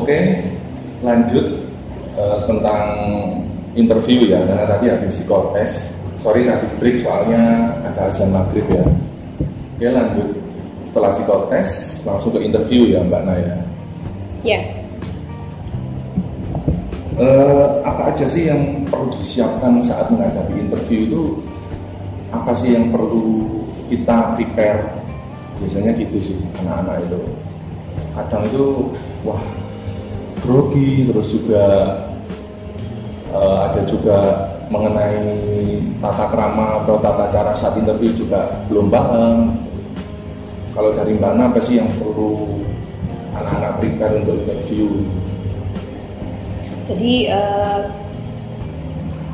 Oke, lanjut tentang interview ya, karena tadi habis psikotes. Sorry tadi break soalnya ada azan maghrib ya. Oke, lanjut. Setelah psikotes langsung ke interview ya Mbak Naya. Ya. Apa aja sih yang perlu disiapkan saat menghadapi interview itu? Apa sih yang perlu kita prepare? Biasanya gitu sih anak-anak itu. Kadang itu wah grogi, terus juga ada juga mengenai tata krama atau tata cara saat interview juga belum paham. Kalau dari Mbak Ana, apa sih yang perlu anak-anak prepare untuk interview? Jadi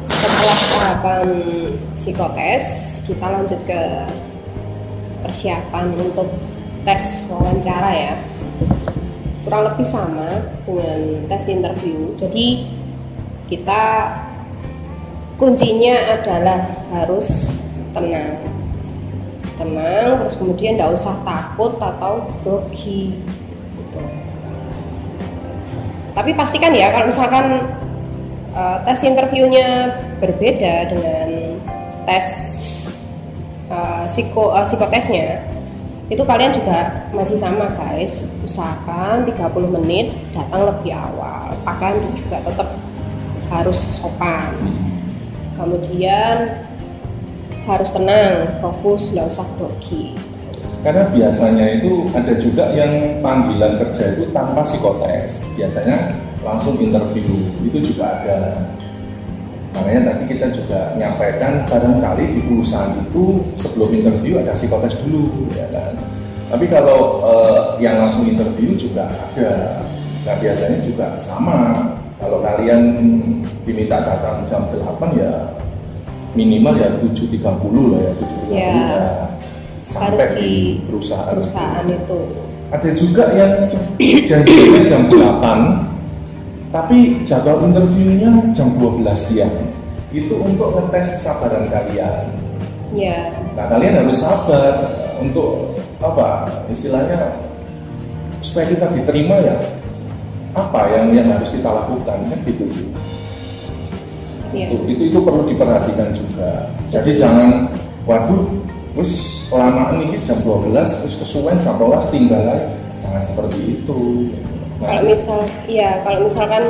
setelah tahapan psikotes, kita lanjut ke persiapan untuk tes wawancara ya. Kurang lebih sama dengan tes interview. Jadi kita kuncinya adalah harus tenang, terus kemudian tidak usah takut atau grogi gitu. Tapi pastikan ya kalau misalkan tes interviewnya berbeda dengan tes psikotesnya, itu kalian juga masih sama guys. Usahakan 30 menit datang lebih awal. Pakaian juga tetap harus sopan. Kemudian harus tenang, fokus, nggak usah grogi. Karena biasanya itu ada juga yang panggilan kerja itu tanpa psikotes, biasanya langsung interview, itu juga ada. Makanya tadi kita juga nyampaikan barangkali di perusahaan itu sebelum interview ada psikotes dulu, ya kan. Tapi kalau yang langsung interview juga ada. Nah biasanya juga sama. Kalau kalian diminta datang jam 8 ya minimal ya 7.30 lah ya, 7.30 ya. Sampai di perusahaan itu. Ada juga yang janjinya jam 8 tapi jadwal interviewnya jam 12 siang. Itu untuk ngetes kesabaran kalian. Ya. Nah kalian harus sabar untuk apa istilahnya supaya kita diterima ya. Apa yang harus kita lakukan kan gitu sih. Ya. Itu perlu diperhatikan juga. Jadi jangan waduh wis kelamaan ini jam 12 terus kesuwen sampai tinggal lagi. Jangan seperti itu. Nah, kalau misalkan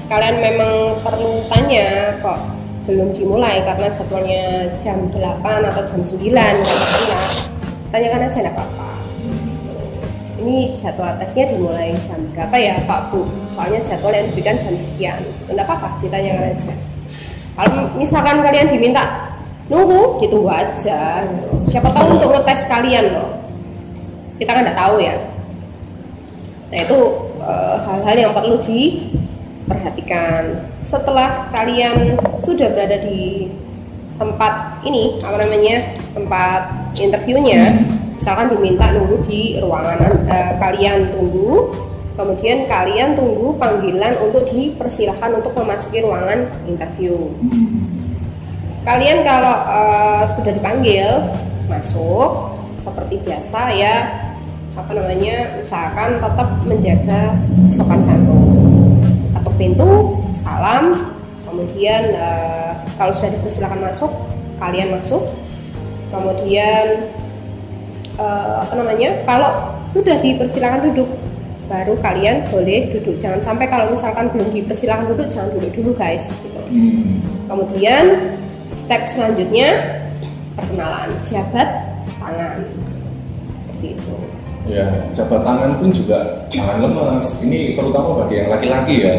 kalian memang perlu tanya kok belum dimulai karena jadwalnya jam 8 atau jam 9 katakanlah, tanyakan aja enggak apa-apa. Ini jadwal tesnya dimulai jam berapa ya Pak Bu? Soalnya jadwal yang diberikan jam sekian. Itu enggak apa-apa, ditanyakan aja. Kalau misalkan kalian diminta nunggu, ditunggu aja. Siapa tahu untuk ngetes kalian loh. Kita kan nggak tahu ya. Nah itu hal-hal yang perlu diperhatikan. Setelah kalian sudah berada di tempat ini, tempat interviewnya, misalkan diminta nunggu di ruangan, kalian tunggu. Kemudian kalian tunggu panggilan untuk dipersilahkan untuk memasuki ruangan interview. Kalian kalau sudah dipanggil masuk seperti biasa ya, usahakan tetap menjaga sopan santun. Ketuk pintu, salam, kemudian kalau sudah dipersilahkan masuk, kalian masuk. Kemudian kalau sudah dipersilahkan duduk, baru kalian boleh duduk. Jangan sampai kalau misalkan belum dipersilahkan duduk, jangan duduk dulu guys gitu. Kemudian step selanjutnya perkenalan, jabat tangan seperti itu. Ya, jabat tangan pun juga jangan lemas. Ini terutama bagi yang laki-laki ya.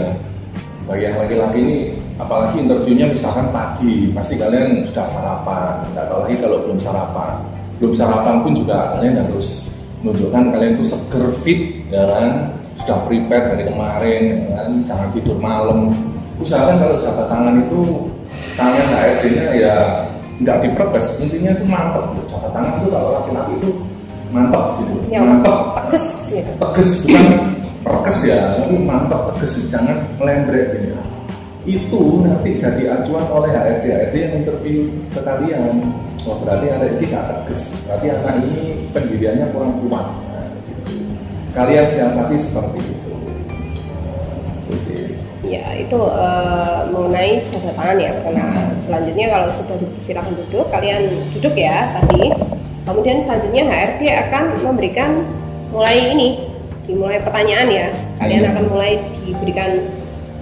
Bagi yang laki-laki ini, apalagi interviewnya misalkan pagi, pasti kalian sudah sarapan. Nggak tahu lagi kalau belum sarapan. Belum sarapan pun juga kalian harus menunjukkan kalian itu seger, fit, ya kan? Sudah prepare dari kemarin, ya kan? Jangan tidur malam. Usahakan kalau jabat tangan itu tangan HRD-nya ya nggak diperkes, intinya itu mantap. Jabat tangan itu kalau laki-laki itu mantap gitu, ya, mantap, tegas gitu. Tegas bukan perkes ya, tapi mantap tegas, jangan melembrek gitu. Itu nanti jadi acuan oleh HRD yang interview ke kalian. Oh berarti anak ini nggak tegas, berarti anak ini pendiriannya kurang kuat. Nah, gitu. Kalian siasati seperti itu. defisit. Ya, itu mengenai jabat tangan ya. Karena selanjutnya kalau sudah dipersilakan duduk, kalian duduk ya tadi. Kemudian selanjutnya HRD akan memberikan dimulai pertanyaan ya. Kalian akan mulai diberikan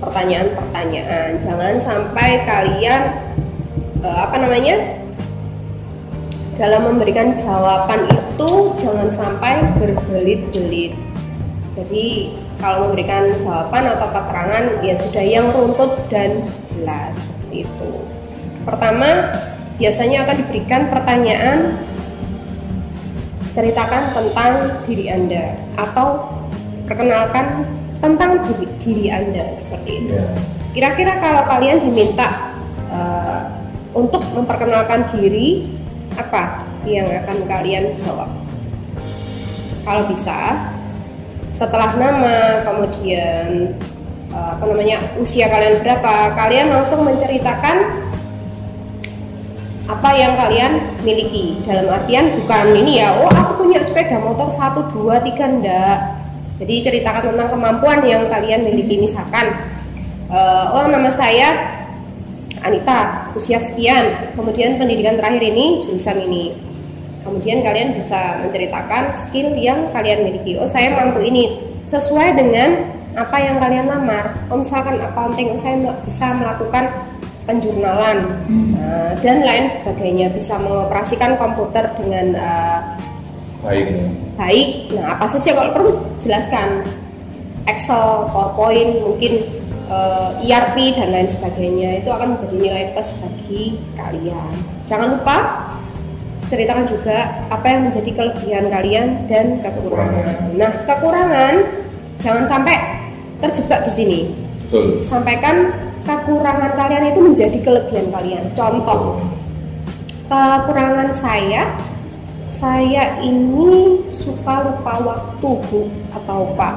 pertanyaan-pertanyaan. Jangan sampai kalian dalam memberikan jawaban itu jangan sampai berbelit-belit. Jadi kalau memberikan jawaban atau keterangan ya sudah yang runtut dan jelas seperti itu. Pertama, biasanya akan diberikan pertanyaan, ceritakan tentang diri Anda atau perkenalkan tentang diri Anda seperti itu. Kira-kira kalau kalian diminta untuk memperkenalkan diri, apa yang akan kalian jawab? Kalau bisa, setelah nama, kemudian usia kalian berapa, kalian langsung menceritakan apa yang kalian miliki. Dalam artian bukan ini ya, aku punya sepeda motor 1, 2, 3, enggak. Jadi ceritakan tentang kemampuan yang kalian miliki. Misalkan nama saya Anita, usia sekian, kemudian pendidikan terakhir ini jurusan ini. Kemudian kalian bisa menceritakan skill yang kalian miliki. Saya mampu ini sesuai dengan apa yang kalian lamar. Misalkan accounting, saya bisa melakukan penjurnalan dan lain sebagainya, bisa mengoperasikan komputer dengan baik. Nah, apa saja kalau perlu jelaskan, Excel, PowerPoint, mungkin ERP dan lain sebagainya. Itu akan menjadi nilai plus bagi kalian. Jangan lupa ceritakan juga apa yang menjadi kelebihan kalian dan kekurangan. Nah, kekurangan jangan sampai terjebak di sini. Betul. Sampaikan kekurangan kalian itu menjadi kelebihan kalian. Contoh, kekurangan saya ini suka lupa waktu, Bu atau Pak.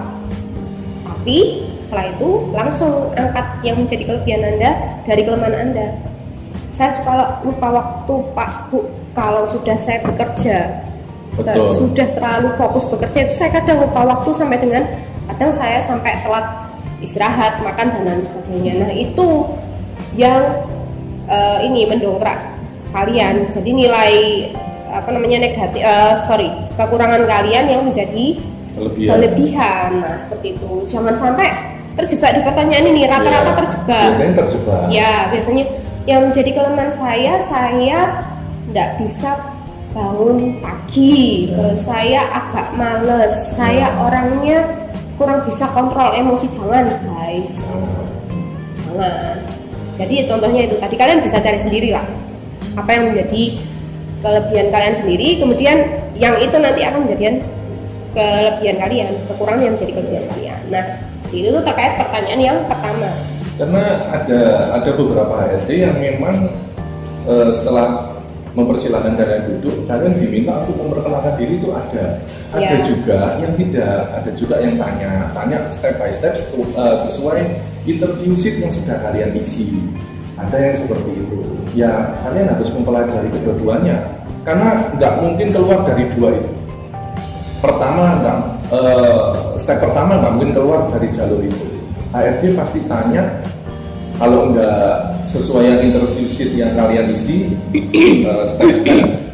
Tapi setelah itu langsung angkat yang menjadi kelebihan Anda dari kelemahan Anda. Saya suka lupa waktu, Pak, Bu, kalau sudah saya bekerja. Sudah terlalu fokus bekerja itu saya kadang lupa waktu kadang saya sampai telat istirahat, makan dan lain sebagainya. Nah, itu yang mendongkrak kalian. Jadi nilai kekurangan kalian yang menjadi kelebihan. Nah, seperti itu. Jangan sampai terjebak di pertanyaan ini, rata-rata terjebak. Biasanya terjebak. Ya, biasanya yang menjadi kelemahan saya tidak bisa bangun pagi. Terus saya agak males. Saya orangnya kurang bisa kontrol emosi. Jangan, guys. Jangan. Jadi contohnya itu tadi, kalian bisa cari sendiri lah apa yang menjadi kelebihan kalian sendiri. Kemudian yang itu nanti akan menjadi kelebihan kalian, kekurangan yang menjadi kelebihan kalian. Nah, seperti itu terkait pertanyaan yang pertama. Karena ada beberapa HRD yang memang setelah mempersilahkan kalian duduk, kalian diminta untuk memperkenalkan diri itu ada juga yang tidak, ada juga yang tanya step by step sesuai interview sheet yang sudah kalian isi. Ada yang seperti itu. Ya, kalian harus mempelajari kedua-duanya karena nggak mungkin keluar dari dua itu. Step pertama nggak mungkin keluar dari jalur itu. HRD pasti tanya, kalau nggak sesuai yang interview sheet yang kalian isi,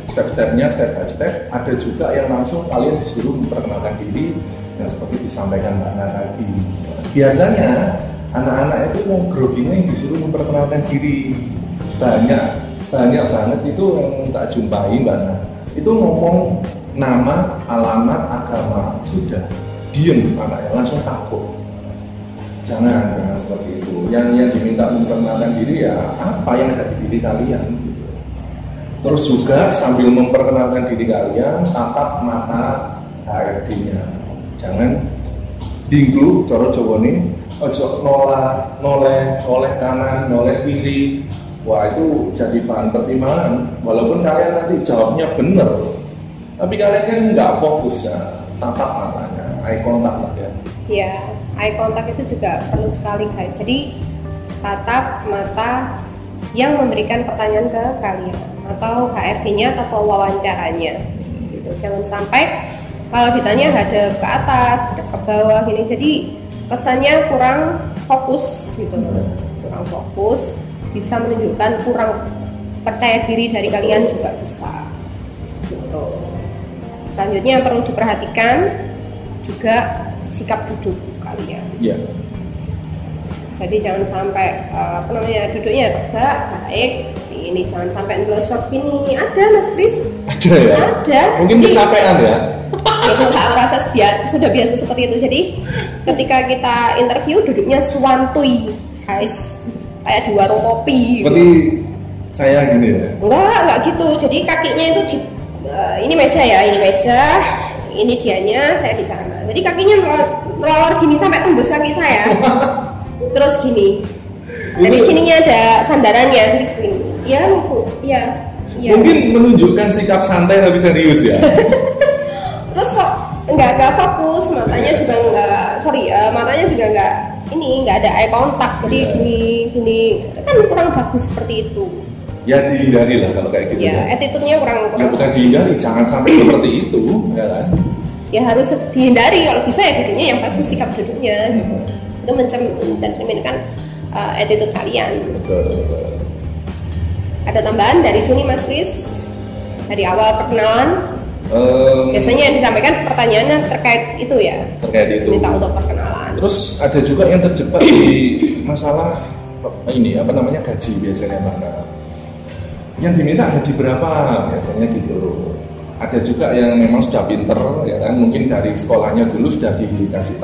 step-stepnya, step by step. Ada juga yang langsung kalian disuruh memperkenalkan diri yang seperti disampaikan Mbak Nana tadi. Biasanya anak-anak itu mau groginya yang disuruh memperkenalkan diri. Banyak banget itu yang tak jumpai Mbak Nana. Itu ngomong nama, alamat, agama, sudah diem anaknya, langsung takut. Jangan seperti itu. Yang diminta memperkenalkan diri ya apa yang ada di diri kalian. Terus juga sambil memperkenalkan diri kalian, tatap mata HRD-nya. Jangan dingkluk, coro nih, ojo noleh kanan, noleh kiri. Wah, itu jadi bahan pertimbangan. Walaupun kalian nanti jawabnya benar, tapi kalian kan nggak fokus ya, tatap matanya, eye contact lah ya. Ya, eye contact itu juga perlu sekali, guys. Jadi tatap mata yang memberikan pertanyaan ke kalian atau HRD-nya atau pewawancaranya. Gitu. Jangan sampai kalau ditanya hadap ke atas, hadap ke bawah gini. Jadi kesannya kurang fokus gitu, kurang fokus, bisa menunjukkan kurang percaya diri dari kalian juga bisa gitu. Selanjutnya yang perlu diperhatikan juga sikap duduk kalian. Iya. Jadi jangan sampai duduknya tegak, baik seperti ini. Jangan sampai ngelosor gini. Ada Mas Kris? Ada ya? Ada. Mungkin kecapean ya? Itu nggak merasa sudah biasa seperti itu. Jadi ketika kita interview duduknya suantui, guys, kayak di warung kopi. Seperti saya gini ya? Enggak gitu. Jadi kakinya itu ini meja ya, ini dianya, saya di sana. Jadi kakinya melawar gini sampai tembus kaki saya. Terus gini. Dari sininya ada sandarannya, jadi gini. Ya. Mungkin menunjukkan sikap santai tapi serius ya. Terus kok nggak fokus, matanya juga matanya juga nggak ada eye contact. Jadi gini kan kurang bagus seperti itu. Ya dihindari lah kalau kayak gitu. Ya, attitude-nya kurang. Ya bukan dihindari, jangan sampai seperti itu, ya kan? Ya harus dihindari, kalau bisa ya duduknya yang bagus, sikap duduknya. Itu mencerminkan attitude kalian. Betul. Ada tambahan dari sini Mas Kris? Dari awal perkenalan? Biasanya yang disampaikan pertanyaannya terkait itu ya? Terkait itu. Minta untuk perkenalan. Terus ada juga yang terjebak di masalah gaji biasanya mana? Yang diminta gaji berapa biasanya gitu. Ada juga yang memang sudah pinter ya kan, mungkin dari sekolahnya dulu sudah dikasih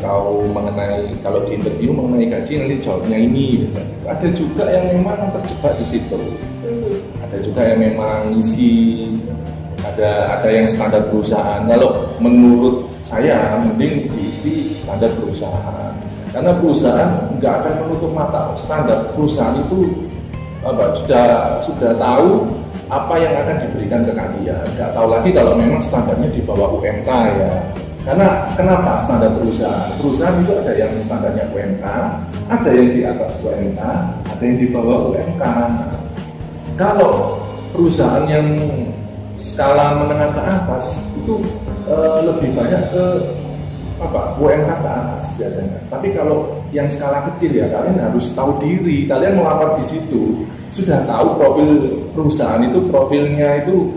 tahu mengenai kalau di interview mengenai gaji nanti jawabnya ini biasanya. Ada juga yang memang terjebak di situ. Ada juga yang memang isi ada yang standar perusahaan. Kalau menurut saya mending diisi standar perusahaan. Karena perusahaan nggak akan menutup mata. Standar perusahaan itu sudah tahu apa yang akan diberikan ke kalian. Nggak tahu lagi kalau memang standarnya di bawah UMK ya. Karena kenapa standar perusahaan? Perusahaan itu ada yang standarnya UMK, ada yang di atas UMK, ada yang di bawah UMK. Kalau perusahaan yang skala menengah ke atas itu lebih banyak ke UMK ke atas biasanya. Tapi kalau yang skala kecil ya kalian harus tahu diri. Kalian melamar di situ sudah tahu profil perusahaan itu, profilnya itu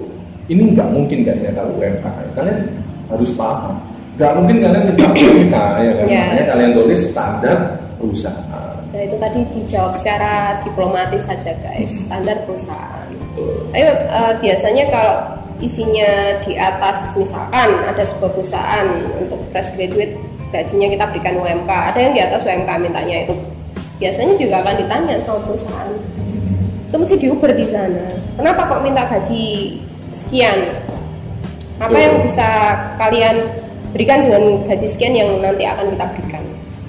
ini nggak mungkin kayaknya kalau UMK. Kalian harus paham. Nggak mungkin kalian minta UMK ya kan? Makanya kalian tulis standar perusahaan. Nah itu tadi dijawab secara diplomatis saja guys, standar perusahaan. Ayo biasanya kalau isinya di atas, misalkan ada sebuah perusahaan untuk fresh graduate gajinya kita berikan UMK, ada yang di atas UMK mintanya itu biasanya juga akan ditanya sama perusahaan, itu mesti diuber di sana, kenapa kok minta gaji sekian, apa yang bisa kalian berikan dengan gaji sekian yang nanti akan kita berikan,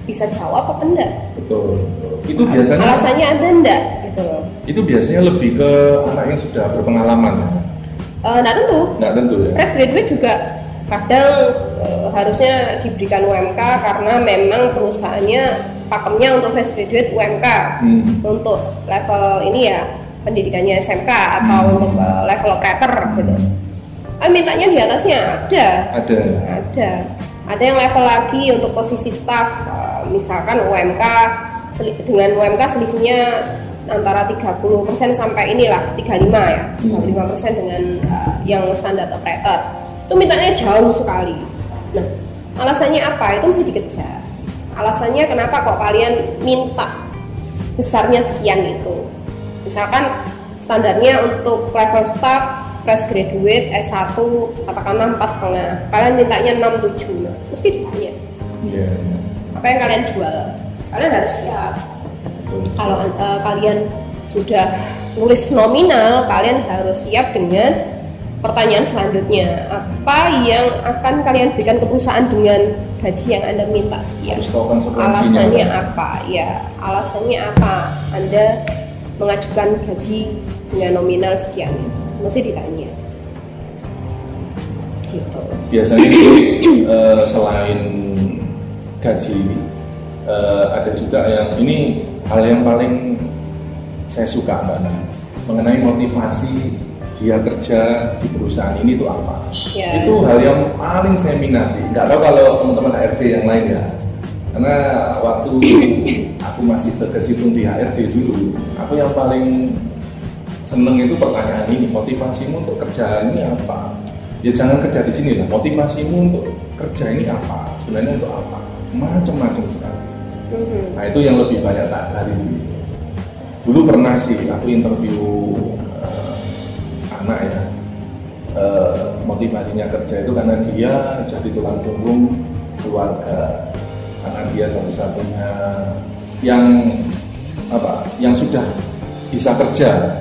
bisa jawab apa enggak? Betul. Itu biasanya alasannya ada enggak gitu loh. Itu biasanya lebih ke anak yang sudah berpengalaman. Nggak tentu ya. Fresh graduate juga kadang harusnya diberikan UMK karena memang perusahaannya pakemnya untuk fresh graduate UMK untuk level ini ya pendidikannya SMK atau untuk level operator gitu. Mintanya di atasnya ada yang level lagi untuk posisi staff, misalkan UMK dengan UMK selisihnya antara 30% sampai inilah 35 ya, 35% dengan yang standar operator. Itu mintanya jauh sekali. Nah, alasannya apa? Itu mesti dikejar. Alasannya kenapa kok kalian minta besarnya sekian itu? Misalkan standarnya untuk level staff fresh graduate S1 katakanlah 4,5, kalian mintanya 6,7, mesti ditanya. Apa yang kalian jual? Kalian harus siap. Kalau kalian sudah nulis nominal, kalian harus siap dengan pertanyaan selanjutnya. Apa yang akan kalian berikan ke perusahaan dengan gaji yang Anda minta sekian? Alasannya apa? Ya, alasannya apa Anda mengajukan gaji dengan nominal sekian? Mesti ditanya. Gitu. Biasanya selain gaji, ada juga yang ini hal yang paling saya suka Mbak Nana, mengenai motivasi dia kerja di perusahaan ini itu apa? Itu hal yang paling saya minati. Nggak tahu kalau teman-teman HRD yang lain ya. Karena waktu aku masih berkecimpung di HRD dulu, aku yang paling seneng itu pertanyaan ini, motivasimu untuk kerja ini apa? Ya jangan kerja di sini lah, motivasimu untuk kerja ini apa? Sebenarnya untuk apa? Macam-macam sekali. Nah itu yang lebih banyak tak gali. Dulu pernah sih aku interview anak ya, motivasinya kerja itu karena dia jadi tulang punggung keluarga, karena dia satu-satunya yang sudah bisa kerja,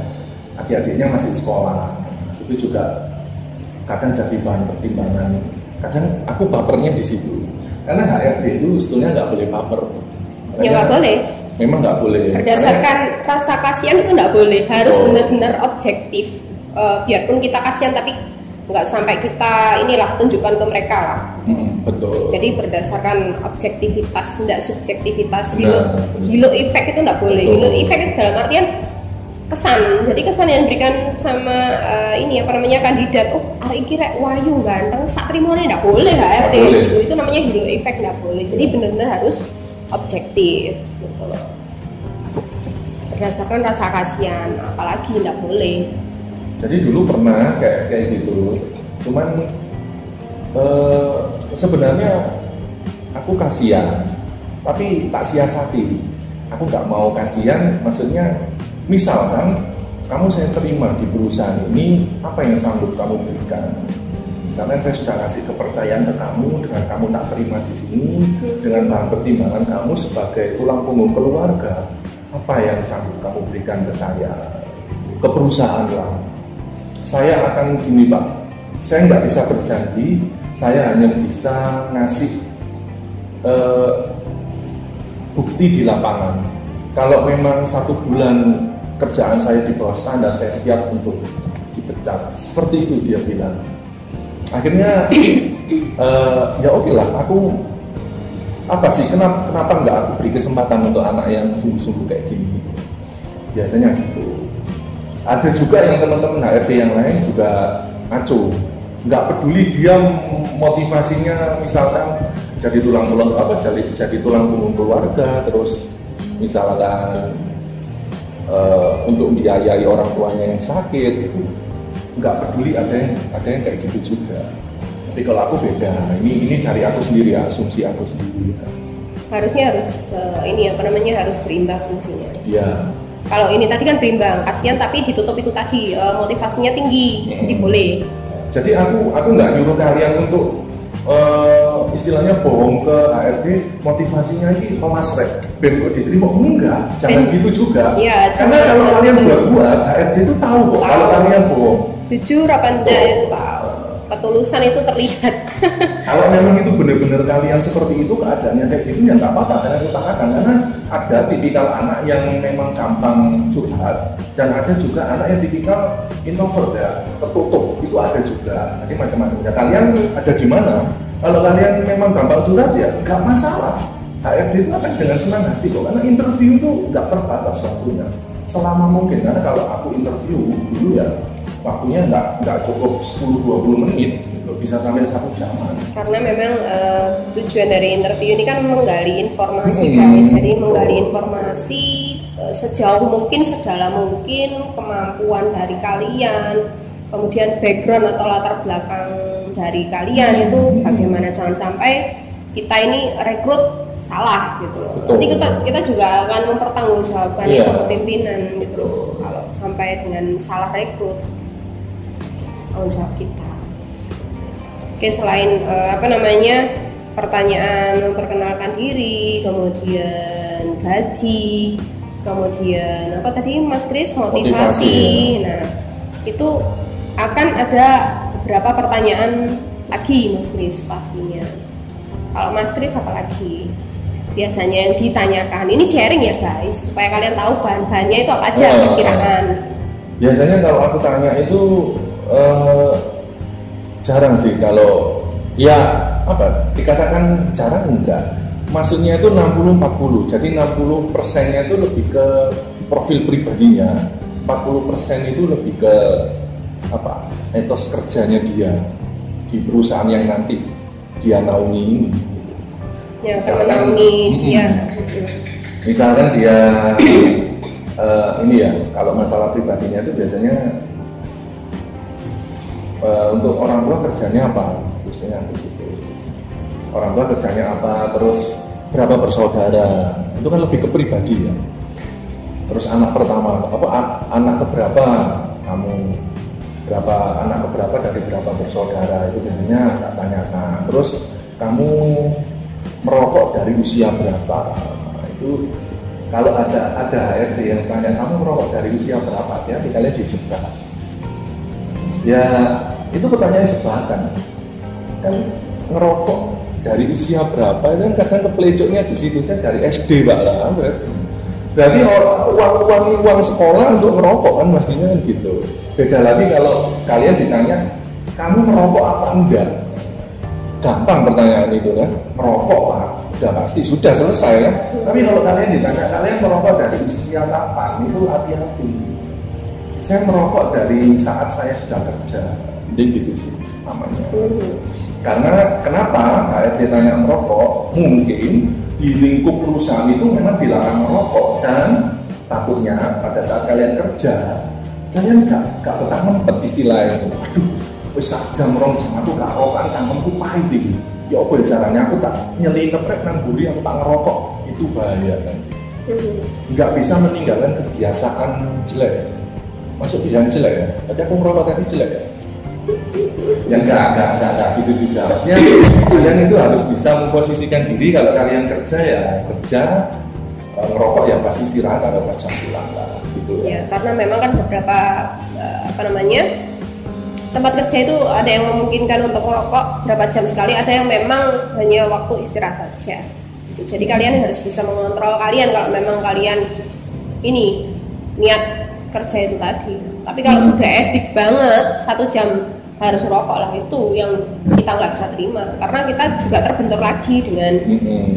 adik-adiknya masih sekolah. Itu juga kadang jadi bahan pertimbangan. Kadang aku bapernya di situ, karena HRD itu sebetulnya nggak boleh baper. Ya nggak boleh. Memang nggak boleh. Berdasarkan rasa kasihan itu nggak boleh, harus benar-benar objektif. Biarpun kita kasihan tapi nggak sampai kita inilah tunjukkan ke mereka lah. Betul. Jadi berdasarkan objektivitas, tidak subjektivitas. Halo effect itu nggak boleh. Halo effect itu dalam artian kesan. Jadi kesan yang diberikan sama kandidat. Oh hari ini rek wayu ganteng, tak terimanya nggak boleh HRD. Itu namanya halo effect, nggak boleh. Jadi benar-benar harus objektif. Gitu loh. Berdasarkan rasa kasihan, apalagi nggak boleh. Jadi dulu pernah kayak gitu, cuman sebenarnya aku kasihan, tapi tak siasati. Aku nggak mau kasihan, maksudnya misalkan kamu saya terima di perusahaan ini, apa yang sanggup kamu berikan? Misalkan saya sudah kasih kepercayaan ke kamu dengan kamu tak terima di sini, dengan bahan pertimbangan kamu sebagai tulang punggung keluarga, apa yang sanggup kamu berikan ke saya, ke perusahaan lah. Saya akan gini Pak, saya nggak bisa berjanji, saya hanya bisa ngasih bukti di lapangan. Kalau memang 1 bulan kerjaan saya di bawah standar, saya siap untuk dipecat. Seperti itu dia bilang. Akhirnya ya oke lah, aku apa sih, kenapa nggak aku beri kesempatan untuk anak yang sungguh-sungguh kayak gini. Biasanya gitu. Ada juga yang teman-teman HRD yang lain juga ngaco, nggak peduli dia motivasinya misalkan jadi tulang punggung keluarga, terus misalkan untuk membiayai orang tuanya yang sakit, itu nggak peduli, ada yang kayak gitu juga. Tapi kalau aku beda, ini dari aku sendiri, asumsi aku sendiri. Harusnya harus berimbang fungsinya. Iya. Kalau ini tadi kan berimbang, kasihan tapi ditutup itu tadi, motivasinya tinggi, jadi boleh. Jadi aku nggak nyuruh kalian untuk istilahnya bohong ke HRD, motivasinya ini pemasrek, kok diterima, enggak, jangan gitu juga. Ya, karena kalau kalian buat HRD itu tahu kok kalau kalian bohong. Jujur apa enggak itu tahu, ketulusan itu terlihat. Kalau memang itu benar-benar kalian seperti itu keadaannya kayak gitu, ya nggak apa-apa, kalian utarakan. Karena ada tipikal anak yang memang gampang curhat, dan ada juga anak yang tipikal introvert ya, tertutup, itu ada juga. Jadi macam-macam. Ya kalian ada di mana? Kalau kalian memang gampang curhat ya nggak masalah. HRD itu akan dengan senang hati kok, karena interview itu nggak terbatas waktunya, selama mungkin. Karena kalau aku interview dulu ya waktunya nggak cukup 10-20 menit. Bisa sampai 1 jam. Karena memang tujuan dari interview ini kan menggali informasi guys. Jadi menggali informasi sejauh mungkin, sedalam mungkin, kemampuan dari kalian, kemudian background atau latar belakang dari kalian itu bagaimana. Jangan sampai kita ini rekrut salah gitu loh. Nanti kita juga akan mempertanggungjawabkan itu ke pimpinan gitu loh. Kalau sampai dengan salah rekrut, tanggung jawab kita. Oke, selain pertanyaan memperkenalkan diri, kemudian gaji, kemudian apa tadi Mas Kris, motivasi. Nah, itu akan ada beberapa pertanyaan lagi Mas Kris pastinya. Kalau Mas Kris apa lagi? Biasanya yang ditanyakan, ini sharing ya guys, supaya kalian tahu bahan-bahannya itu apa aja perkiraan. Biasanya kalau aku tanya itu jarang sih, kalau ya dikatakan jarang enggak, maksudnya itu 60-40, jadi 60%-nya itu lebih ke profil pribadinya, 40% itu lebih ke etos kerjanya dia di perusahaan yang nanti dia naungi ini. yang akan menaungi dia. Misalkan dia ini ya, kalau masalah pribadinya itu biasanya untuk orang tua kerjanya apa, biasanya begitu. Orang tua kerjanya apa, terus berapa bersaudara, itu kan lebih ke pribadi ya. Terus anak pertama, anak keberapa kamu, berapa anak keberapa dari berapa bersaudara, itu biasanya tak tanyakan. Terus kamu merokok dari usia berapa, itu kalau ada HRD yang tanya kamu merokok dari usia berapa, ya kalian dijebak. Ya itu pertanyaan jebakan kan, ngerokok dari usia berapa itu kan kadang kepelecoknya di situ. Saya dari SD Pak lah, berarti uang sekolah untuk ngerokok kan mestinya kan gitu. Beda lagi kalau kalian ditanya kamu merokok apa enggak, gampang pertanyaan itu kan, merokok Pak, udah pasti sudah selesai kan. Tapi kalau kalian ditanya kalian merokok dari usia kapan, itu hati-hati. Saya merokok dari saat saya sudah kerja, jadi gitu sih namanya. Karena kenapa HRD tanya merokok? Mungkin di lingkup perusahaan itu memang dilarang merokok, dan takutnya pada saat kalian kerja, kalian gak betah mempet istilahnya. Aduh, wis sak jam rong jam aku gak rokokan, cangkemku pahit iki. Ya apa caranya aku tak nyeli neprek nang buri, aku tak ngerokok, itu bahaya kan. Nggak bisa meninggalkan kebiasaan jelek. Masuk kebiasaan jelek ya? Tadi aku ngerokok tadi jelek ya? Ya enggak gitu juga. Artinya kalian itu harus bisa memposisikan diri, kalau kalian kerja ya kerja, ngerokok ya pasti istirahat atau pas jam pulang lah gitu ya. Karena memang kan beberapa tempat kerja itu ada yang memungkinkan untuk ngerokok berapa jam sekali, ada yang memang hanya waktu istirahat saja gitu. Jadi kalian harus bisa mengontrol kalian kalau memang kalian ini niat kerja itu tadi. Tapi kalau sudah edik banget 1 jam harus merokok lah, itu yang kita nggak bisa terima, karena kita juga terbentur lagi dengan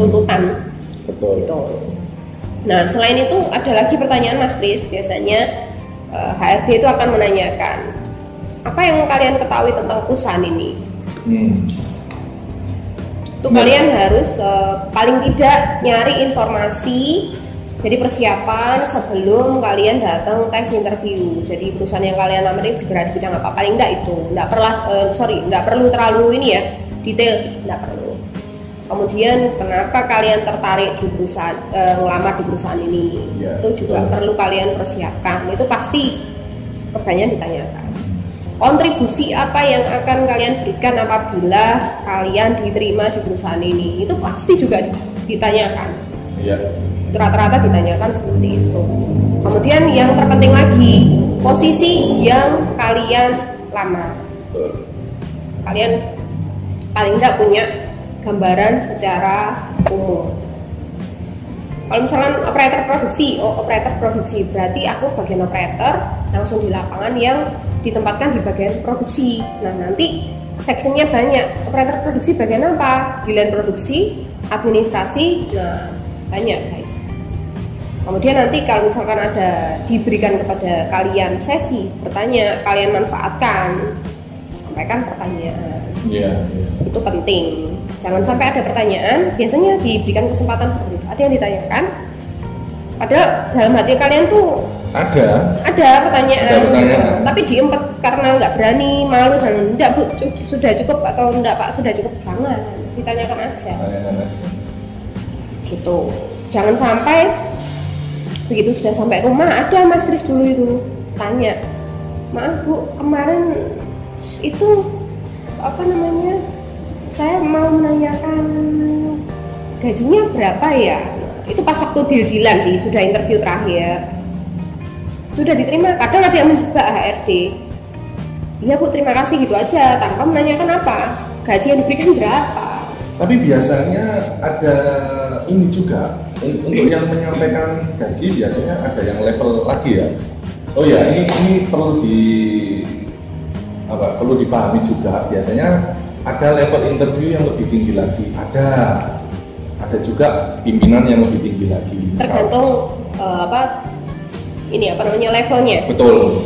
tuntutan. Betul. Gitu. Nah selain itu ada lagi pertanyaan Mas Kris, biasanya HRD itu akan menanyakan apa yang kalian ketahui tentang perusahaan ini. Itu kalian harus paling tidak nyari informasi. Jadi persiapan sebelum kalian datang tes interview. Jadi perusahaan yang kalian lamar ini bergerak di bidang apa? Paling enggak itu, enggak perlu terlalu ini ya, detail, enggak perlu. Kemudian kenapa kalian tertarik di perusahaan, ngelamar di perusahaan ini? Ya, itu juga perlu kalian persiapkan. Itu pasti pertanyaan ditanyakan. Kontribusi apa yang akan kalian berikan apabila kalian diterima di perusahaan ini? Itu pasti juga ditanyakan. Iya. Rata-rata ditanyakan seperti itu. Kemudian yang terpenting lagi, posisi yang kalian lamar. Kalian paling tidak punya gambaran secara umum. Kalau misalkan operator produksi, berarti aku bagian operator langsung di lapangan yang ditempatkan di bagian produksi. Nah nanti seksinya banyak. Operator produksi bagian apa? Dealer produksi, administrasi, nah banyak guys. Kemudian nanti kalau misalkan ada diberikan kepada kalian sesi bertanya, kalian manfaatkan, sampaikan pertanyaan. Itu penting. Jangan sampai ada pertanyaan. Biasanya diberikan kesempatan seperti itu. Ada yang ditanyakan, padahal dalam hati kalian tuh ada pertanyaan. Tapi diempet karena nggak berani, malu dan enggak Bu, sudah cukup atau enggak Pak, sudah cukup. Jangan, ditanyakan aja. Gitu. Jangan sampai begitu sudah sampai rumah, ada Mas Kris dulu itu tanya, maaf Bu, kemarin itu saya mau menanyakan gajinya berapa ya. Itu pas waktu deal-dealan sih, sudah interview terakhir, sudah diterima. Kadang ada yang menjebak HRD, iya Bu terima kasih, gitu aja tanpa menanyakan apa gaji yang diberikan berapa. Tapi biasanya ada ini juga, untuk yang menyampaikan gaji biasanya ada yang level lagi ya. Oh ya, ini perlu dipahami juga. Biasanya ada level interview yang lebih tinggi lagi. Ada juga pimpinan yang lebih tinggi lagi. Tergantung levelnya. Betul.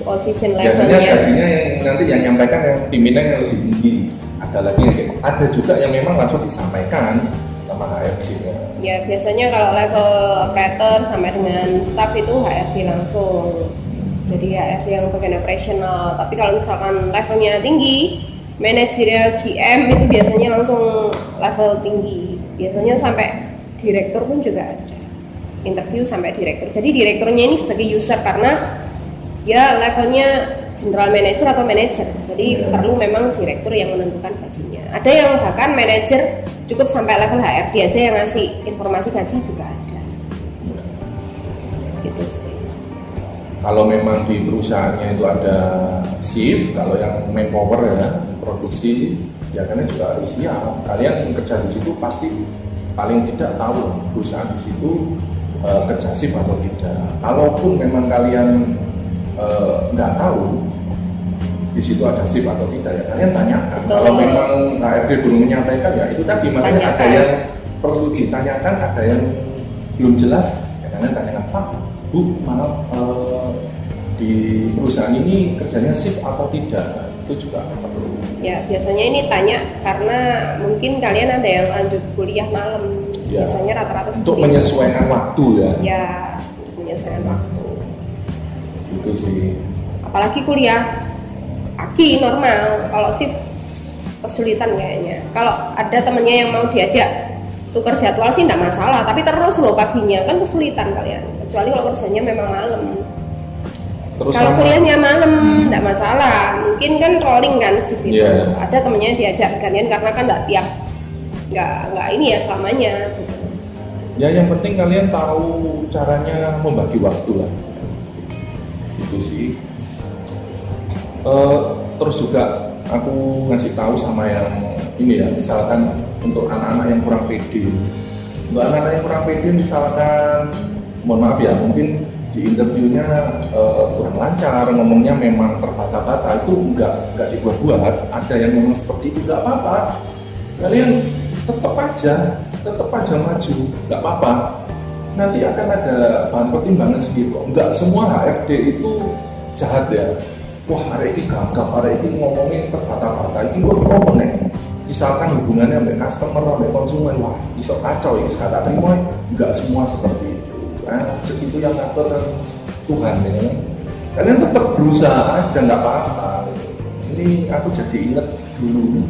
Position levelnya. Biasanya gajinya yang nanti yang nyampaikan yang pimpinan yang lebih tinggi. Ada lagi ada juga yang memang langsung disampaikan sama HRD-nya. Ya biasanya kalau level operator sampai dengan staff itu HRD langsung. Jadi HRD yang bagian operasional. Tapi kalau misalkan levelnya tinggi, manajerial GM itu biasanya langsung level tinggi. Biasanya sampai direktur pun juga ada. Interview sampai direktur. Jadi direkturnya ini sebagai user karena dia levelnya general manager atau manager. Jadi perlu memang direktur yang menentukan gajinya. Ada yang bahkan manajer cukup sampai level HRD aja yang ngasih informasi gaji juga ada. Gitu sih. Kalau memang di perusahaannya itu ada shift, kalau yang manpower ya produksi, ya kalian juga harus siap. Kalian kerja di situ pasti paling tidak tahu perusahaan di situ kerja shift atau tidak. Kalaupun memang kalian nggak tahu di situ ada shift atau tidak, ya kalian tanyakan. Betul. Kalau memang HRD belum menyampaikan, ya itu tadi makanya ada yang perlu ditanyakan, ada yang belum jelas, ya kalian tanyakan, Pak, Bu, maaf, di perusahaan ini kerjanya shift atau tidak, itu juga perlu. Ya biasanya ini tanya karena mungkin kalian ada yang lanjut kuliah malam. Ya. Biasanya rata-rata Untuk menyesuaikan waktu ya. Ya, menyesuaikan waktu. Itu sih. Apalagi kuliah pagi normal, kalau shift kesulitan kayaknya. Kalau ada temennya yang mau diajak tukar jadwal sih enggak masalah, tapi terus loh paginya kan kesulitan kalian. Kecuali kalau kerjanya memang malam. Terus kalau kuliahnya malam enggak masalah, mungkin kan rolling kan shift itu. Yeah. Ada temennya diajak gantian karena kan enggak tiap enggak ini ya selamanya. Ya yang penting kalian tahu caranya membagi waktu lah. Itu sih. Terus juga aku ngasih tahu sama yang ini ya, misalkan untuk anak-anak yang kurang pede. Untuk anak-anak yang kurang pede misalkan, mohon maaf ya, mungkin di interviewnya kurang lancar, ngomongnya memang terbata-bata, itu nggak dibuat-buat. Ada yang memang seperti itu, nggak apa-apa. Kalian tetap aja maju, nggak apa-apa. Nanti akan ada bahan pertimbangan sendiri kok. Nggak semua HRD itu jahat ya. Wah, hari ini gagap, hari ini ngomongnya terbata-bata, ini gue ngomong nih. Misalkan hubungannya sampai customer, sampai konsumen, wah, bisa kacau ya, kata terima, nggak semua seperti itu. Nah, itu yang ngatur kan Tuhan ya. Kalian tetap berusaha aja, nggak apa-apa. Ini aku jadi inget dulu,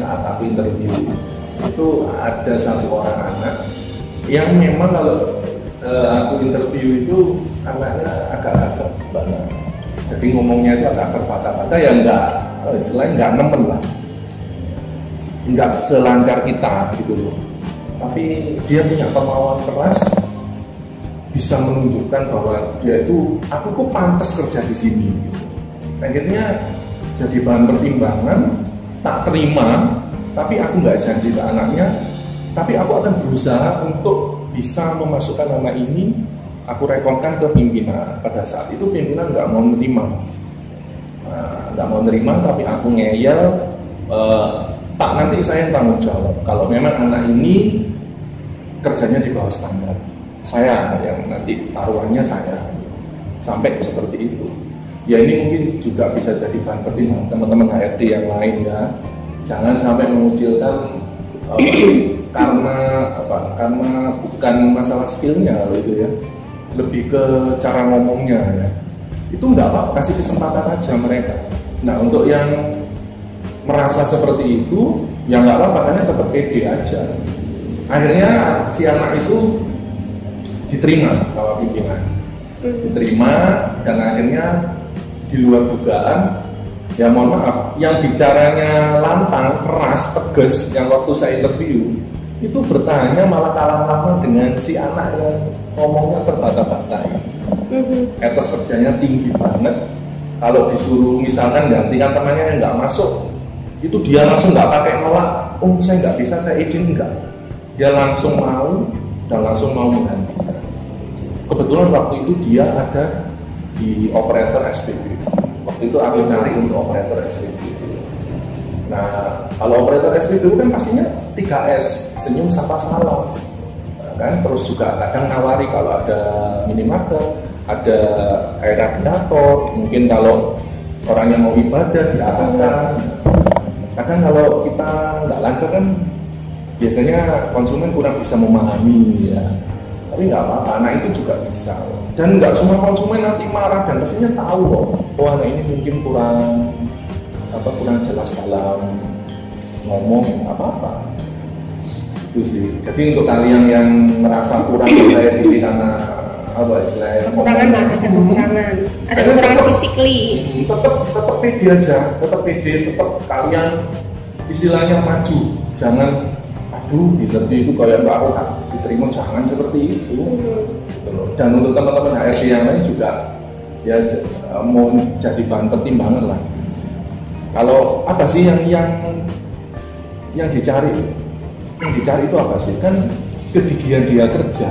saat aku interview, itu ada satu orang anak yang memang kalau aku interview itu anaknya agak-agak banget. Jadi ngomongnya itu agak terbata-bata, ya istilahnya nggak nemen lah, nggak selancar kita gitu loh. Tapi dia punya kemauan keras, bisa menunjukkan bahwa dia itu, aku kok pantas kerja di sini. Gitu. Akhirnya jadi bahan pertimbangan, tak terima, tapi aku nggak janji ke anaknya, tapi aku akan berusaha untuk bisa memasukkan anak ini. Aku rekomkan ke pimpinan. Pada saat itu pimpinan nggak mau menerima, tapi aku ngeyel, Pak, nanti saya yang tanggung jawab. Kalau memang anak ini kerjanya di bawah standar, saya yang nanti taruhannya saya. Sampai seperti itu. Ya ini mungkin juga bisa jadi bahan pertimbangan teman-teman HRD yang lain ya. Jangan sampai mengucilkan karena bukan masalah skillnya kalau itu ya. Lebih ke cara ngomongnya ya. Itu enggak apa, kasih kesempatan aja mereka. Nah untuk yang merasa seperti itu, ya nggak apa-apa, karena tetap pede aja. Akhirnya si anak itu diterima sama pimpinan, diterima, dan akhirnya di luar dugaan, ya mohon maaf, yang bicaranya lantang, keras, tegas, yang waktu saya interview itu bertanya malah kalah lama dengan si anak yang ngomongnya terbata-bata. Etos kerjanya tinggi banget. Kalau disuruh misalkan gantikan temannya yang nggak masuk, itu dia langsung nggak pakai nolak. Oh saya nggak bisa, saya izin enggak. Dia langsung mau dan langsung mau menggantikan. Kebetulan waktu itu dia ada di operator SPB. Waktu itu aku cari untuk operator SPB. Nah, kalau operator SPB kan pastinya 3S, senyum, sapa, salam. Nah, kan terus juga kadang nawari kalau ada minimarket, ada air radiator, mungkin kalau orangnya mau ibadah diarahkan. Kadang kalau kita nggak lancar kan biasanya konsumen kurang bisa memahami ya. Tapi nggak apa-apa, anak itu juga bisa. Dan nggak semua konsumen nanti marah dan pastinya tahu kok, oh anak ini mungkin kurang jelas dalam ngomong apa-apa. Itu sih. Jadi untuk kalian yang merasa kurang percaya diri karena kekurangan lah, ada kekurangan, ada kekurangan physically. Tetap pede aja, tetap kalian istilahnya maju, jangan aduh interview itu kayak nggak aku diterima, jangan seperti itu. Dan untuk teman-teman HRD yang lain juga ya mau jadi bahan pertimbangan lah. Kalau apa sih yang dicari? Yang dicari itu apa sih? Kan kegigihan dia kerja,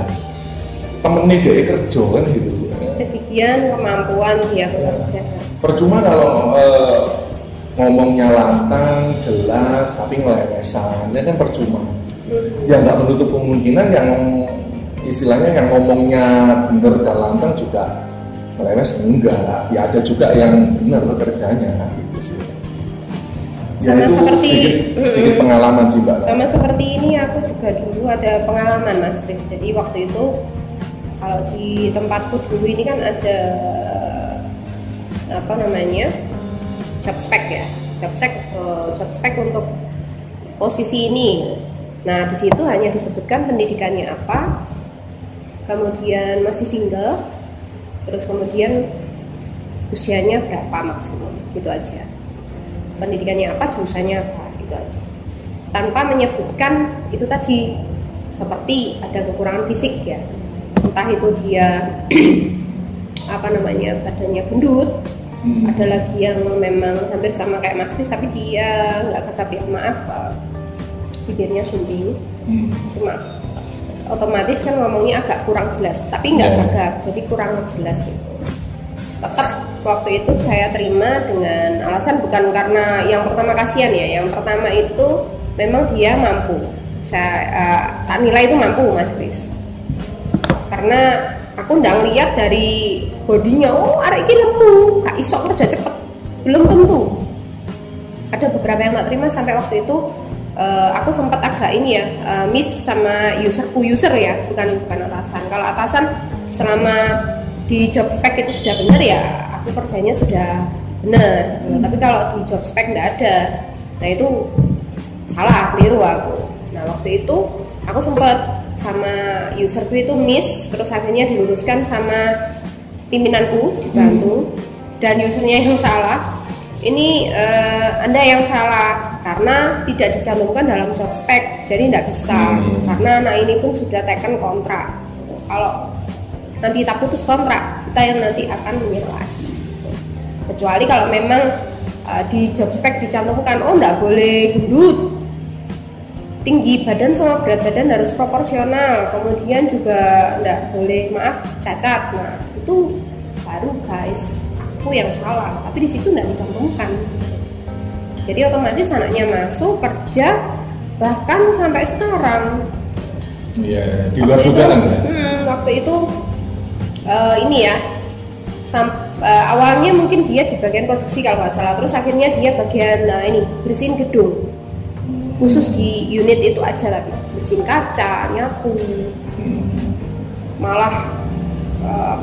temennya dia kerja kan gitu. Kegigihan, kemampuan dia bekerja. Percuma kalau ngomongnya lantang, jelas, tapi ngelewesan, ya kan percuma. Ya nggak menutup kemungkinan yang istilahnya yang ngomongnya bener dan lantang juga melewes, enggak. Ya ada juga yang benar kerjanya gitu sih. Sama ya, seperti sedikit pengalaman sih Mbak. Sama seperti ini aku juga dulu ada pengalaman Mas Kris. Jadi waktu itu kalau di tempatku dulu ini kan ada job spec untuk posisi ini. Nah, di situ hanya disebutkan pendidikannya apa, kemudian masih single, terus kemudian usianya berapa maksimum, gitu aja. Pendidikannya apa, jurusannya apa, gitu aja. Tanpa menyebutkan itu tadi, seperti ada kekurangan fisik ya. Entah itu dia badannya gendut, ada lagi yang memang hampir sama kayak Mas Kris tapi dia nggak gagap ya, maaf, bibirnya sumbing, cuma otomatis kan ngomongnya agak kurang jelas, tapi nggak gagap, jadi kurang jelas gitu. Tetap waktu itu saya terima dengan alasan bukan karena yang pertama kasihan ya, yang pertama itu memang dia mampu, saya nilai itu mampu Mas Kris, karena aku nggak lihat dari bodinya, oh arek ini lemu, gak iso kerja cepet, belum tentu. Ada beberapa yang nggak terima sampai waktu itu aku sempat agak ini ya, miss sama user ya, bukan atasan. Kalau atasan selama di job spec itu sudah benar ya, aku kerjanya sudah benar. Tapi kalau di job spec nggak ada, nah itu salah, keliru aku. Nah waktu itu aku sempat sama userku itu miss, terus akhirnya diluruskan sama pimpinanku, dibantu, dan usernya yang salah. Ini Anda yang salah karena tidak dicantumkan dalam job spec, jadi tidak bisa. Karena anak ini pun sudah teken kontrak. Kalau nanti kita putus kontrak, kita yang nanti akan menyerah. Kecuali kalau memang di job spec dicantumkan, oh tidak boleh gendut, tinggi badan sama berat badan harus proporsional, kemudian juga tidak boleh cacat. Nah itu baru guys, aku yang salah, tapi di situ tidak dicantumkan. Jadi otomatis anaknya masuk kerja bahkan sampai sekarang. Iya, di luar dugaan ya. Waktu itu ini ya, awalnya mungkin dia di bagian produksi kalau nggak salah, terus akhirnya dia bagian bersihin gedung. Khusus di unit itu aja, tapi bersihin kaca, nyapu, malah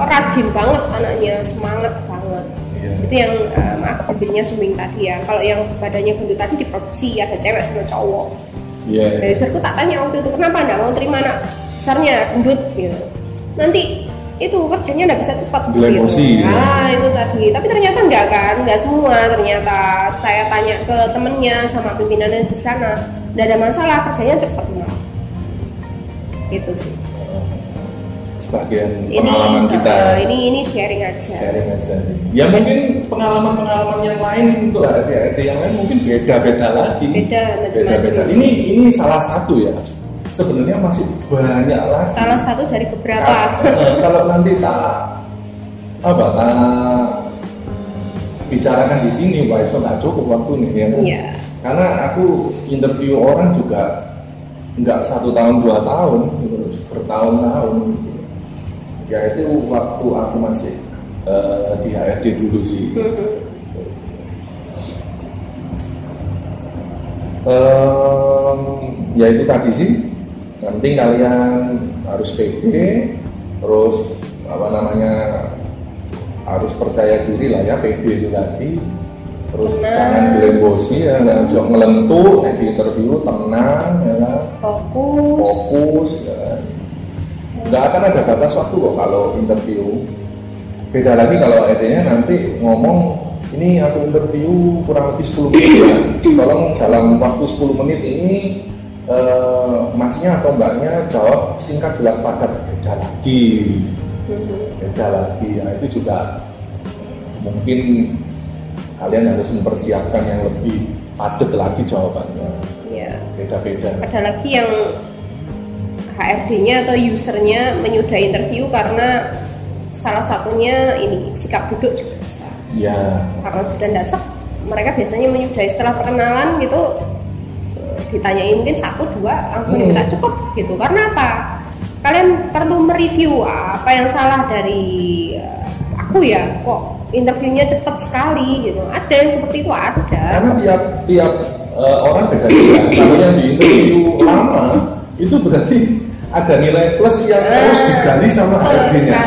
rajin banget anaknya, semangat banget. Itu yang maaf bibirnya sumbing tadi ya. Kalau yang badannya gendut tadi diproduksi, ada cewek sama cowok. Nah, userku tak tanya waktu itu, kenapa nggak mau terima anak besarnya gendut gitu. Nanti itu kerjanya nggak bisa cepat gitu. Nah itu tadi, tapi ternyata nggak semua. Ternyata saya tanya ke temennya sama pimpinannya di sana, nggak ada masalah, kerjanya cepat malah. Itu sih. Sebagian pengalaman kita. Ini sharing aja. Ya mungkin pengalaman yang lain untuk HRD yang lain mungkin beda-beda lagi. Beda-beda. Ini salah satu ya. Sebenarnya masih banyak lagi. Salah satu dari beberapa. Kalau nanti tak bicarakan di sini, Pak Iso nggak cukup waktu nih ya. Iya. Karena aku interview orang juga nggak 1 tahun 2 tahun, terus bertahun-tahun. Ya itu waktu aku masih di HRD dulu sih. Ya itu tadi sih, yang penting kalian harus pede, terus harus percaya diri lah ya, pede itu tadi. Terus jangan belembosi ya, jangan ngelentuk di interview, tenang ya kan, fokus ya kan. Nggak akan ada batas waktu kok kalau interview. Beda lagi kalau adanya nanti ngomong, ini aku interview kurang lebih 10 menit ya, tolong dalam waktu 10 menit ini masnya atau mbaknya jawab singkat jelas padat. Beda lagi ya, itu juga mungkin kalian harus mempersiapkan yang lebih padat lagi jawabannya. Ya. Beda-beda. Ada lagi yang HRD-nya atau usernya menyudahi interview karena salah satunya ini sikap duduk juga bisa. Ya. Karena sudah dasar, mereka biasanya menyudahi setelah perkenalan gitu, ditanyain mungkin 1-2 langsung minta cukup gitu. Karena apa? Kalian perlu mereview apa yang salah dari aku ya, kok interviewnya cepat sekali gitu. Ada yang seperti itu, ada. Karena tiap orang beda-beda. Kalau yang di interview lama itu berarti ada nilai plus yang harus digali sama HRD-nya.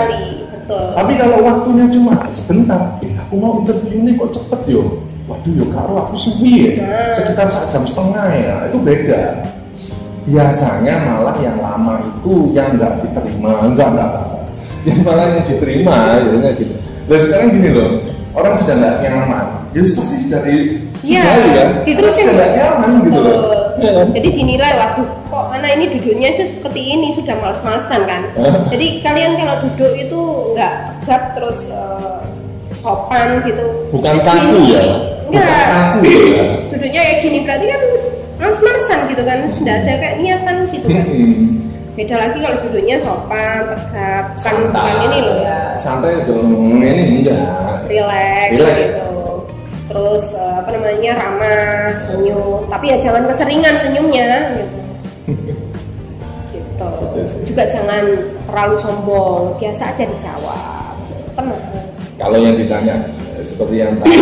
Betul. Tapi kalau waktunya cuma sebentar, aku mau interview ini kok cepet yo. Waduh yo karo aku suwi ya. Sekitar 1,5 jam ya. Itu beda. Biasanya malah yang lama itu yang nggak diterima, enggak. Yang malah yang diterima ya gitu. Nah sekarang gini loh, orang sudah nggak nyaman, ya pasti dari kan, diterusin nggak nyaman gitu loh. Ya, kan? Jadi dinilai, waduh kok anak ini duduknya aja seperti ini, sudah males-malesan kan. Jadi kalian kalau duduk itu nggak tegap terus sopan gitu. Bukan kaku ya? Enggak, duduknya kayak gini berarti kan males-malesan gitu kan, sudah ada kayak niatan gitu kan. Beda lagi kalau duduknya sopan, tegap, bukan ini loh ya. Santai aja, ini enggak. Relax. Gitu. Terus ramah, senyum. Tapi ya jangan keseringan senyumnya gitu. Gitu. Juga jangan terlalu sombong, biasa aja dijawab. Tenang. Kalau yang ditanya seperti yang tadi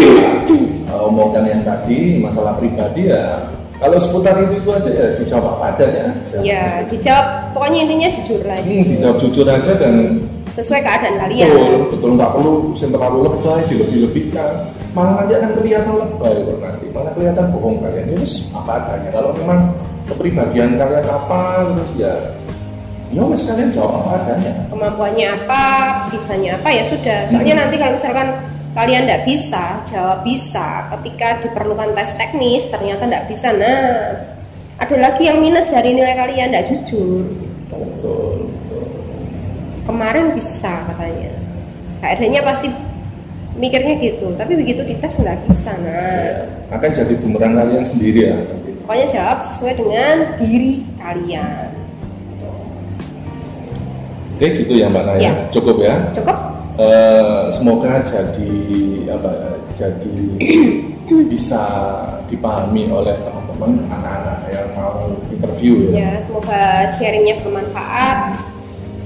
omongkan yang tadi masalah pribadi ya. Kalau seputar itu aja ya dijawab adanya aja. Ya, dijawab pokoknya intinya jujur lah. Dijawab jujur aja dan sesuai keadaan kalian. Betul, nggak perlu terlalu lebay, dilebih-lebihkan. Malah nanti akan kelihatan lebay kok nanti, malah kelihatan bohong kalian. Ini apa adanya. Kalau memang kepribadian kalian apa, terus ya wes kalian jawab apa adanya. Kemampuannya apa, bisanya apa ya sudah. Soalnya nanti kalau misalkan kalian tidak bisa, jawab bisa. Ketika diperlukan tes teknis, ternyata tidak bisa. Nah, ada lagi yang minus dari nilai kalian, tidak jujur. Betul. Kemarin bisa katanya. HRD-nya pasti mikirnya gitu, tapi begitu dites nggak bisa. Nah, akan jadi bumerang kalian sendiri ya. Pokoknya jawab sesuai dengan diri kalian. Oke, gitu ya Mbak Naya. Ya. Cukup ya. Cukup. Semoga jadi bisa dipahami oleh teman-teman anak-anak yang mau interview ya. Ya, semoga sharingnya bermanfaat.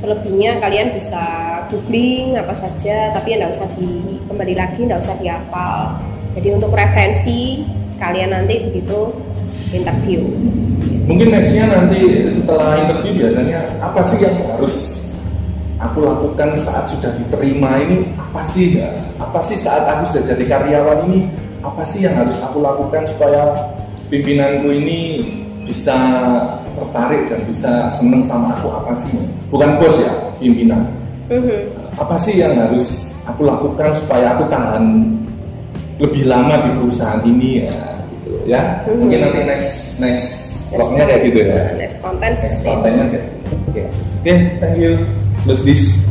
Selebihnya kalian bisa googling apa saja, tapi nggak usah kembali lagi, nggak usah dihafal. Jadi untuk referensi kalian nanti begitu interview. Mungkin nextnya nanti setelah interview biasanya apa sih yang harus aku lakukan saat sudah diterima ini, apa sih saat aku sudah jadi karyawan ini, apa sih yang harus aku lakukan supaya pimpinanku ini bisa tertarik dan bisa seneng sama aku, apa sih? Bukan bos ya, pimpinan. Apa sih yang harus aku lakukan supaya aku tahan lebih lama di perusahaan ini ya, gitu ya. Mungkin nanti next vlognya kayak gitu ya. Next kontennya kayak gitu. Oke, thank you. Close this.